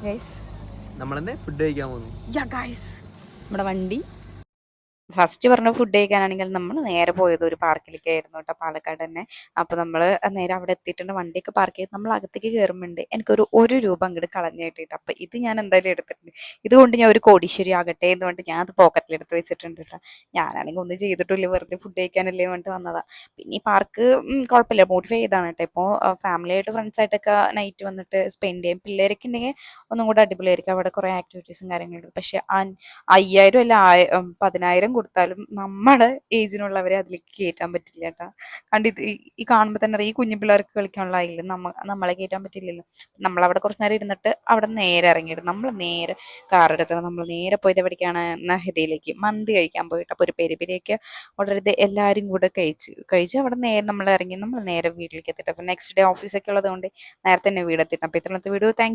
Guys നമ്മളെന്നെ food കഴിക്കാൻ പോകുന്നു. ഗൈസ് നമ്മുടെ വണ്ടി ഫസ്റ്റ് പറഞ്ഞ ഫുഡ് കഴിക്കാനാണെങ്കിൽ നമ്മൾ നേരെ പോയത് ഒരു പാർക്കിലേക്കായിരുന്നു കേട്ടോ, പാലക്കാട് തന്നെ. അപ്പോൾ നമ്മൾ നേരെ അവിടെ എത്തിയിട്ടുണ്ട്, വണ്ടിയൊക്കെ പാർക്ക് ചെയ്ത് നമ്മൾ അകത്തേക്ക് കയറുമ്പോണ്ട് എനിക്കൊരു രൂപ അങ്ങോട്ട് കളഞ്ഞു കിട്ടിയിട്ട്. അപ്പം ഇത് ഞാൻ എന്തായാലും എടുത്തിട്ടുണ്ട്. ഇതുകൊണ്ട് ഞാൻ ഒരു കോടീശ്വരി ആകട്ടെ എന്ന് പറഞ്ഞിട്ട് ഞാൻ അത് പോക്കറ്റിലെടുത്ത് വെച്ചിട്ടുണ്ട് കേട്ടോ. ഞാനാണെങ്കിൽ ഒന്നും ചെയ്തിട്ടില്ല, വെറുതെ ഫുഡ് കഴിക്കാനല്ലേ പറഞ്ഞിട്ട് വന്നതാണ്. പിന്നെ ഈ പാർക്ക് കുഴപ്പമില്ല, മോഡിഫൈ ചെയ്താണ് കേട്ടോ. ഇപ്പോൾ ഫാമിലി ആയിട്ട് ഫ്രണ്ട്സായിട്ടൊക്കെ നൈറ്റ് വന്നിട്ട് സ്പെൻഡ് ചെയ്യും. പിള്ളേരൊക്കെ ഉണ്ടെങ്കിൽ ഒന്നും കൂടെ അടിപൊളിയായിരിക്കും, അവിടെ കുറേ ആക്ടിവിറ്റീസും കാര്യങ്ങളും. പക്ഷേ 5000 അല്ല 10,000 കൊടുത്താലും നമ്മുടെ ഏജിനുള്ളവരെ അതിലേക്ക് കയറ്റാൻ പറ്റില്ല കേട്ടോ. കണ്ട് ഇത് ഈ കാണുമ്പോൾ തന്നെ അറിയാം, ഈ കുഞ്ഞു പിള്ളേർക്ക് കളിക്കാനുള്ള ആയില്ല, നമ്മളെ കയറ്റാൻ പറ്റില്ലല്ലോ. നമ്മളവിടെ കുറച്ച് നേരം ഇരുന്നിട്ട് അവിടെ നേരെ ഇറങ്ങിയിട്ട് നമ്മൾ നേരെ കാറെടുത്തത് നമ്മൾ നേരെ പോയത് എവിടേക്കാണ്, നഹദയിലേക്ക് മന്തി കഴിക്കാൻ പോയിട്ട്. അപ്പോൾ ഒരു പെരി പെരിയൊക്കെ ഓർഡർ ചെയ്ത് എല്ലാവരും കൂടെ കഴിച്ച് അവിടെ നേരെ നമ്മൾ ഇറങ്ങി, നമ്മൾ നേരെ വീട്ടിലേക്ക് എത്തിയിട്ട്. അപ്പോൾ നെക്സ്റ്റ് ഡേ ഓഫീസൊക്കെ ഉള്ളതുകൊണ്ട് നേരത്തെ തന്നെ വീടെത്തിയിട്ട്. അപ്പോൾ ഇത്രത്തെ വീഡിയോ താങ്ക്